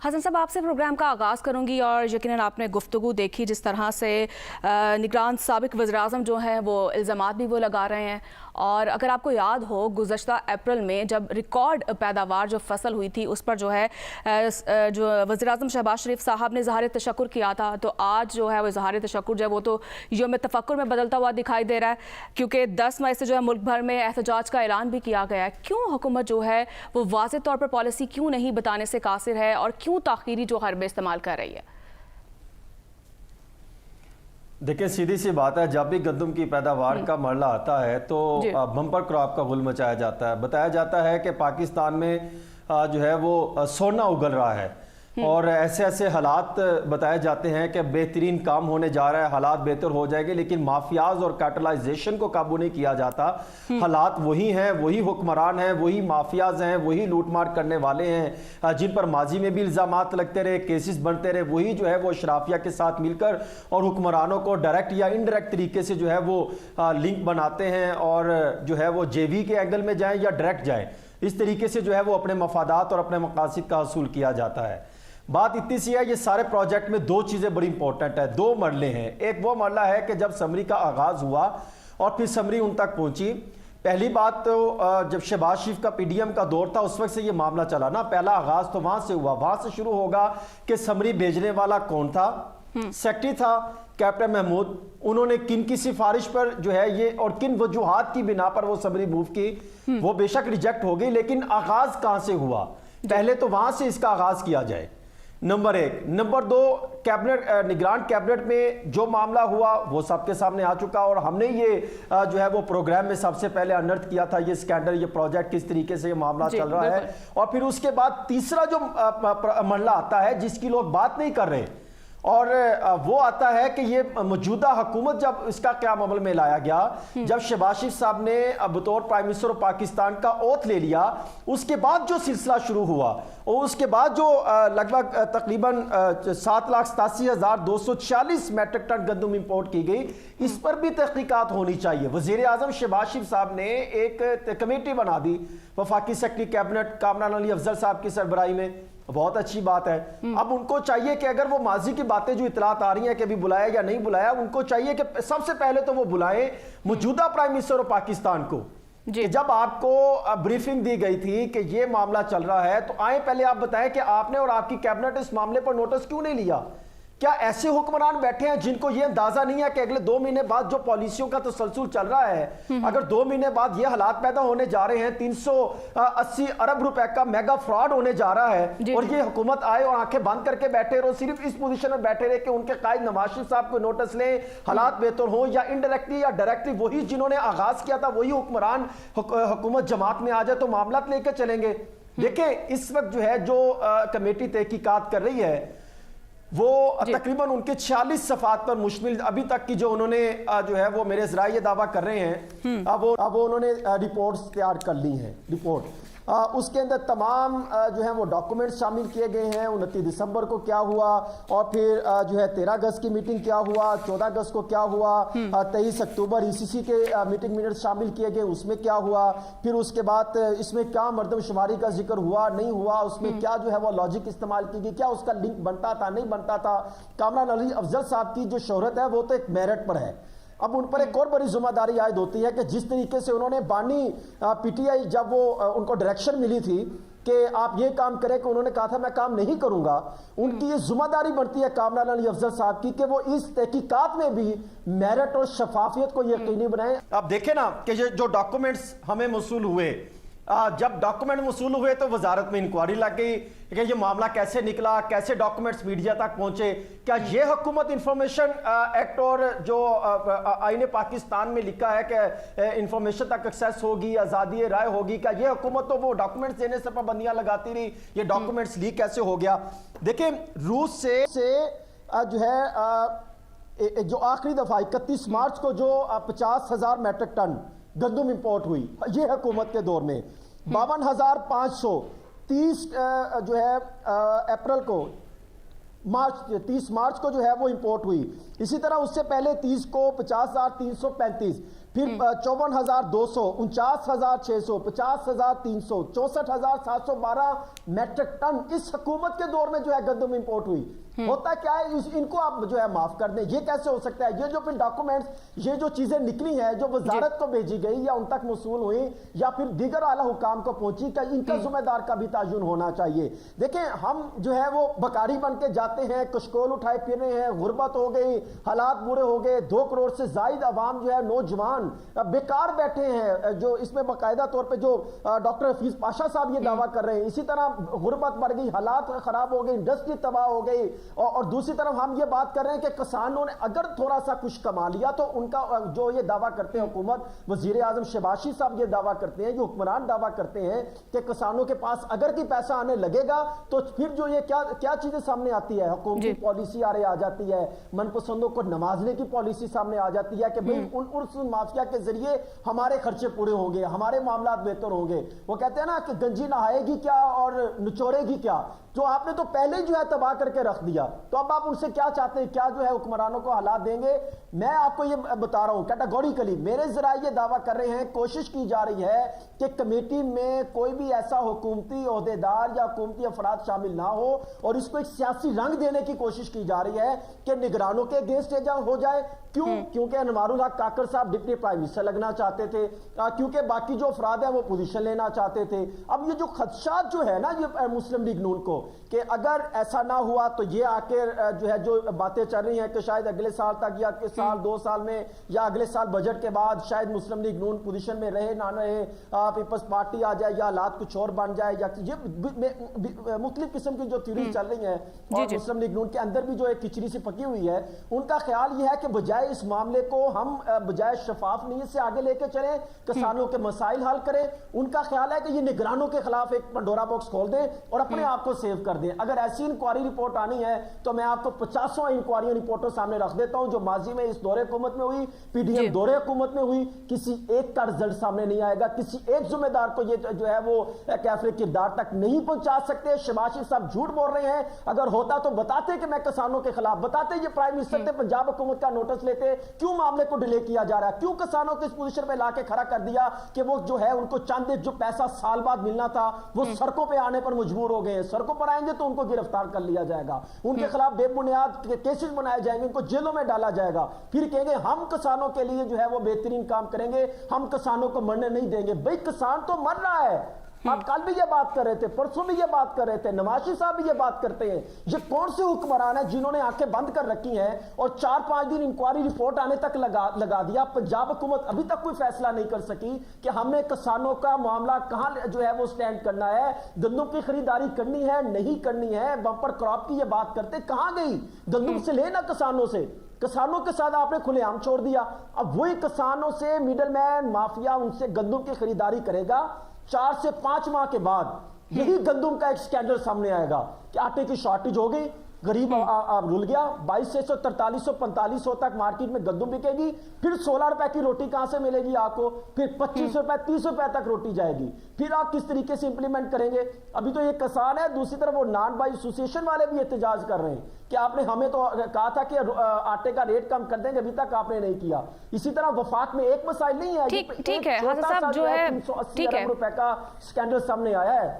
हसन साहब, आपसे प्रोग्राम का आगाज़ करूंगी और यकीनन आपने गुफ्तगू देखी जिस तरह से निगरान साबिक वज़ीर-ए-आज़म जो हैं वो इल्ज़ामात भी वो लगा रहे हैं। और अगर आपको याद हो गुज़श्ता अप्रैल में जब रिकॉर्ड पैदावार जो फसल हुई थी उस पर जो है जो वज़ीर-ए-आज़म शहबाज शरीफ साहब ने इज़हार तशक्कुर किया था, तो आज जो है वो इज़हार तशक्कुर जो है वो तो यौम तफक्कुर में बदलता हुआ दिखाई दे रहा है, क्योंकि 10 मई से जो है मुल्क भर में एहतजाज का ऐलान भी किया गया है। क्यों हुकूमत जो है वो वाज़ेह तौर पर पॉलिसी क्यों नहीं बताने से कासिर है और क्यों ताख़ीरी जो हरबे इस्तेमाल कर रही है? देखिए, सीधी सी बात है, जब भी गंदम की पैदावार का मरला आता है तो बम्पर क्रॉप का गुल मचाया जाता है। बताया जाता है कि पाकिस्तान में जो है वो सोना उगल रहा है और ऐसे ऐसे हालात बताए जाते हैं कि बेहतरीन काम होने जा रहा है, हालात बेहतर हो जाएंगे, लेकिन माफियाज और कैटलाइजेशन को काबू नहीं किया जाता। हालात वही हैं, वही हुक्मरान हैं, वही माफियाज हैं, वही लूटमार करने वाले हैं जिन पर माजी में भी इल्जामात लगते रहे, केसेस बनते रहे, वही जो है वो अशराफिया के साथ मिलकर और हुक्मरानों को डायरेक्ट या इनडायरेक्ट तरीके से जो है वो लिंक बनाते हैं और जो है वो जेवी के एंगल में जाएं या डायरेक्ट जाएं, इस तरीके से जो है वो अपने मफादात और अपने मकासद का हसूल किया जाता है। बात इतनी सी है, ये सारे प्रोजेक्ट में दो चीज़ें बड़ी इंपॉर्टेंट है, दो मरले हैं। एक वो मरला है कि जब समरी का आगाज़ हुआ और फिर समरी उन तक पहुंची। पहली बात तो जब शहबाज शरीफ का पीडीएम का दौर था उस वक्त से ये मामला चला ना, पहला आगाज़ तो वहाँ से हुआ, वहाँ से शुरू होगा कि समरी भेजने वाला कौन था। सेक्रेटरी था कैप्टन महमूद, उन्होंने किन की सिफारिश पर जो है ये और किन वजूहात की बिना पर वो समरी मूव की, वो बेशक रिजेक्ट हो गई, लेकिन आगाज़ कहाँ से हुआ, पहले तो वहाँ से इसका आगाज़ किया जाए, नंबर एक। नंबर दो, कैबिनेट निगरान कैबिनेट में जो मामला हुआ वो सबके सामने आ चुका और हमने ये जो है वो प्रोग्राम में सबसे पहले अनर्थ किया था ये स्कैंडल, ये प्रोजेक्ट किस तरीके से ये मामला चल रहा है। और फिर उसके बाद तीसरा जो मरला आता है जिसकी लोग बात नहीं कर रहे और वो आता है कि ये मौजूदा हुकूमत जब इसका क़याम अमल में लाया गया, जब शहबाज शरीफ साहब ने बतौर प्राइम मिनिस्टर ऑफ पाकिस्तान का ओथ ले लिया, उसके बाद जो सिलसिला शुरू हुआ और उसके बाद जो लगभग तकरीबन 7,87,246 मेट्रिक टन गंदम इंपोर्ट की गई, इस पर भी तहकीकात होनी चाहिए। वज़ीर-ए-आज़म शहबाज शरीफ साहब ने एक कमेटी बना दी वफाकी सेक्रेटरी कैबिनेट कामरान अली अफजल साहब की सरबराही में, बहुत अच्छी बात है। अब उनको चाहिए कि अगर वो माजी की बातें जो इतलात आ रही हैं कि अभी बुलाया या नहीं बुलाया, उनको चाहिए कि सबसे पहले तो वो बुलाएं मौजूदा प्राइम मिनिस्टर ऑफ पाकिस्तान को। कि जब आपको ब्रीफिंग दी गई थी कि ये मामला चल रहा है तो आए पहले आप बताएं कि आपने और आपकी कैबिनेट इस मामले पर नोटिस क्यों नहीं लिया। क्या ऐसे हुक्मरान बैठे हैं जिनको ये अंदाजा नहीं है कि अगले 2 महीने बाद जो पॉलिसियों का तसलसल चल रहा है, अगर 2 महीने बाद ये हालात पैदा होने जा रहे हैं, 380 अरब रुपए का मेगा फ्रॉड होने जा रहा है और ये हुकूमत आए और आंखें बंद करके बैठे रहो, सिर्फ इस पोजीशन में बैठे रहे कि उनके कायद नवाज शरीफ साहब को नोटिस लें, हालात बेहतर हो, या इनडायरेक्टली या डायरेक्टली वही जिन्होंने आगाज किया था वही हुक्मरान हुकूमत जमात में आ जाए तो मामला लेकर चलेंगे। देखिए, इस वक्त जो है जो कमेटी तहकीकात कर रही है वो तकरीबन उनके 46 सफ़ात पर मुश्तमिल अभी तक की जो उन्होंने जो है वो मेरे ज़राए ये दावा कर रहे हैं, अब उन्होंने रिपोर्ट्स तैयार कर ली हैं। रिपोर्ट उसके अंदर तमाम जो है वो डॉक्यूमेंट्स शामिल किए गए हैं। 29 दिसंबर को क्या हुआ और फिर जो है 13 अगस्त की मीटिंग क्या हुआ, 14 अगस्त को क्या हुआ, 23 अक्टूबर ईसीसी के मीटिंग मिनट्स शामिल किए गए, उसमें क्या हुआ, फिर उसके बाद इसमें क्या मर्दमशुमारी का जिक्र हुआ नहीं हुआ, उसमें क्या जो है वो लॉजिक इस्तेमाल की गई, क्या उसका लिंक बनता था नहीं बनता था। कामरान अली अफजल साहब की जो शोहरत है वो तो एक मेरिट पर है। अब उन पर एक और बड़ी जिम्मेदारी आयद होती है कि जिस तरीके से उन्होंने बानी पीटीआई जब वो उनको डायरेक्शन मिली थी कि आप ये काम करें, कि उन्होंने कहा था मैं काम नहीं करूंगा, उनकी ये जिम्मेदारी बनती है कामरान अली अफजल साहब की कि वो इस तहकीकात में भी मेरिट और शफाफियत को यकीनी बनाएं। आप देखें ना कि जो डॉक्यूमेंट्स हमें मौसूल हुए, जब डॉक्यूमेंट वसूल हुए तो वजारत में इंक्वायरी लग गई कि ये मामला कैसे निकला, कैसे डॉक्यूमेंट्स मीडिया तक पहुंचे, क्या ये हुकूमत इंफॉर्मेशन एक्ट और जो आईने पाकिस्तान में लिखा है कि इंफॉर्मेशन तक एक्सेस होगी, आज़ादी राय होगी, क्या ये हुकूमत तो वो डॉक्यूमेंट्स देने से पाबंदियां लगाती रही, ये डॉक्यूमेंट्स लीक कैसे हो गया। देखिए, रूस से जो है जो आखिरी दफा 31 मार्च को जो 50,000 मेट्रिक टन गंदम इंपोर्ट हुई ये हुकूमत के दौर में, 52,530 जो है अप्रैल को 30 मार्च को जो है वो इंपोर्ट हुई। इसी तरह उससे पहले 30 को 50,335, پھر 54,200, 49,600, 50,300, 64,712 میٹرک ٹن اس حکومت کے دور میں جو ہے گندم امپورٹ ہوئی. ہوتا کیا ہے, ان کو آپ جو ہے معاف کر دیں. یہ کیسے ہو سکتا ہے؟ یہ جو پھر ڈاکومنٹس, یہ جو چیزیں نکلی ہیں جو وزارت کو بھیجی گئی یا ان تک موصول ہوئی یا پھر دیگر اعلیٰ حکام کو پہنچی, کہ ان کا ذمہ دار کا بھی تعین ہونا چاہیے. دیکھیں ہم جو ہے وہ بکاری بن کے جاتے ہیں, کشکول اٹھائے پھر رہے ہیں, غربت ہو گئی, حالات برے ہو گئے, 2 کروڑ سے زائد عوام جو ہے نوجوان بیکار بیٹھے ہیں, جو اس میں باقاعدہ طور پہ جو ڈاکٹر حفیظ پاشا صاحب یہ دعویٰ کر رہے ہیں. اسی طرح غربت بڑھ گئی, حالات خراب ہو گئی, انڈسٹری تباہ ہو گئی, اور دوسری طرف ہم یہ بات کر رہے ہیں کہ کسانوں نے اگر تھوڑا سا کچھ کما لیا تو ان کا جو یہ دعویٰ کرتے ہیں حکومت, وزیر اعظم شہباز شریف صاحب یہ دعویٰ کرتے ہیں, جو حکمران دعویٰ کرتے ہیں کہ کسانوں کے پاس اگر کوئی پیسہ آنے لگے گا تو پھر جو یہ کیا چیزیں سامنے آتی ہے, حکومتی پالیسی آ جاتی ہے, من پسندوں کو نوازنے کی پالیسی سامنے آ جاتی ہے کہ بھئی ان مافیا کے ذریعے ہمارے خرچے پورے ہوں گے, ہمارے معاملات بہتر ہوں گے. وہ کہتے ہیں نا کہ گنجی نہائے گی کیا اور نچوڑے گی کیا, جو آپ نے تو پہلے جو ہے تباہ کر کے رکھ دیا, تو اب آپ ان سے کیا چاہتے ہیں, کیا جو ہے حکمرانوں کو حالات دیں گے؟ میں آپ کو یہ بتا رہا ہوں کیٹاگوریکلی, میرے ذرائع یہ دعویٰ کر رہے ہیں, کوشش کی جا رہی ہے کہ کمیٹی میں کوئی بھی ایسا حکومتی عہدیدار یا حکومتی افراد شامل نہ ہو, اور اس کو ایک سیاسی رنگ دینے کی کوشش کی جا رہی ہے کہ نگرانوں کے اگینسٹ ہو جائے. کیوں؟ کیونکہ انوار الحق کاکڑ صاحب ڈپٹی پرائم منسٹر لگنا چاہتے تھے, کیونکہ باقی جو افراد ہیں وہ پوزیشن لینا چاہتے تھے. اب یہ جو خدشات جو ہے نا یہ مسلم لیگ نون کو, کہ اگر ایسا نہ ہوا تو یہ آ کے جو ہے جو باتیں چل رہی ہیں کہ شاید اگلے سال تک یا سال 2 سال میں یا اگلے سال بجٹ کے بعد شاید مسلم لیگ نون پوزیشن میں رہے نہ رہے, پیپلز پارٹی آ جائے یا حالات کچھ اور بن جائے, یا یہ مختلف قسم کی جو تھیوریز چل رہی ہیں, اور مسلم لیگ نون کے اندر بھی جو ایک کچری سی پکی ہوئی ہے, ان کا خیال یہ ہے کہ بجائے اس معاملے کو ہم بجائے شفاف نیت سے آگے لے کے چلیں, کسانوں کے مسائل حل کریں, ان کا خیال ہے کہ یہ نگرانوں کے خلاف ایک پنڈورا باکس کھول دیں اور اپنے آپ کو سیو کر دیں. اگر ایسی انکوائری رپورٹ آنی ہے تو میں آپ کو 50 انکوائری رپورٹوں سامنے رکھ دیتا ہوں جو ماضی میں اس دورے حکومت میں ہوئی, پی ڈی ایم دورے حکومت میں ہوئی. کسی ایک کا رزلٹ سامنے نہیں آئے گا, کسی ایک ذمہ دار کو یہ جو ہے وہ کیفر کردار تک نہیں پہنچا سکتے. شہباز شریف صاحب جھوٹ بول رہے ہیں, اگر ہوتا تو بتاتے کہ میں کسانوں کے خلاف, بتاتے یہ پرائم منسٹر تھے, پنجاب حکومت کا نوٹس لیتے, کیوں معاملے کو ڈیلے کیا جا رہا ہے, کیوں کسانوں کو اس پوزیشن پہ لا کے کھڑا کر دیا کہ وہ جو ہے ان کو چند جو پیسہ سال بعد ملنا تھا وہ سڑکوں پہ آنے پر مجبور ہو گئے ہیں. سڑکوں پر آئیں گے تو ان کو گرفتار کر لیا جائے گا, ان کے خلاف بے بنیاد کیسز بنائے جائیں گے, ان کو جیلوں میں ڈالا جائے گا, پھر کہیں گے ہم کسانوں کے لیے جو ہے وہ بہترین کام کریں گے, ہم کسانوں کو مرنے نہیں دیں گے. بھئی کسان تو مر رہا ہے, آپ کل بھی یہ بات کر رہے تھے, پرسوں بھی یہ بات کر رہے تھے, نواز شریف صاحب بھی یہ بات کرتے ہیں. یہ کون سے حکمران ہیں جنہوں نے آنکھیں بند کر رکھی ہیں اور 4-5 دن انکوائری رپورٹ آنے تک لگا دیا. پنجاب حکومت ابھی تک کوئی فیصلہ نہیں کر سکی کہ ہم نے کسانوں کا معاملہ کہاں جو ہے وہ سٹینڈ کرنا ہے, گندم کی خریداری کرنی ہے نہیں کرنی ہے. بمپر کراپ کی یہ بات کرتے, کہاں گئی گندم سے لینا کسانوں سے, کسانوں کے ساتھ آپ نے کھلے عام چھوڑ دیا. اب وہی کسانوں سے میڈل مین مافیا ان سے گندم کی خریداری کرے گا. 4 سے 5 ماہ کے بعد یہی گندم کا ایک سکینڈل سامنے آئے گا کہ آٹے کی شارٹیج ہو گئی, غریب رول گیا, 2200 4300 4500 تک مارکیٹ میں گندم بکے گی, پھر 16 روپے کی روٹی کہاں سے ملے گی آپ کو, پھر 25 روپے 30 روپے تک روٹی جائے گی. پھر آپ کس طریقے سے امپلیمنٹ کریں گے؟ ابھی تو یہ کسان ہے, دوسری طرف وہ نان بائی ایسوسیشن والے بھی احتجاج کر رہے ہیں کہ آپ نے ہمیں تو کہا تھا کہ آٹے کا ریٹ کم کر دیں گے, ابھی تک آپ نے نہیں کیا. اسی طرح وفاق میں ایک مسائل نہیں ہے, ٹھیک ہے حسن صاحب جو ہے, ٹھیک ہے, روپے کا سکینڈل سامنے آیا ہے.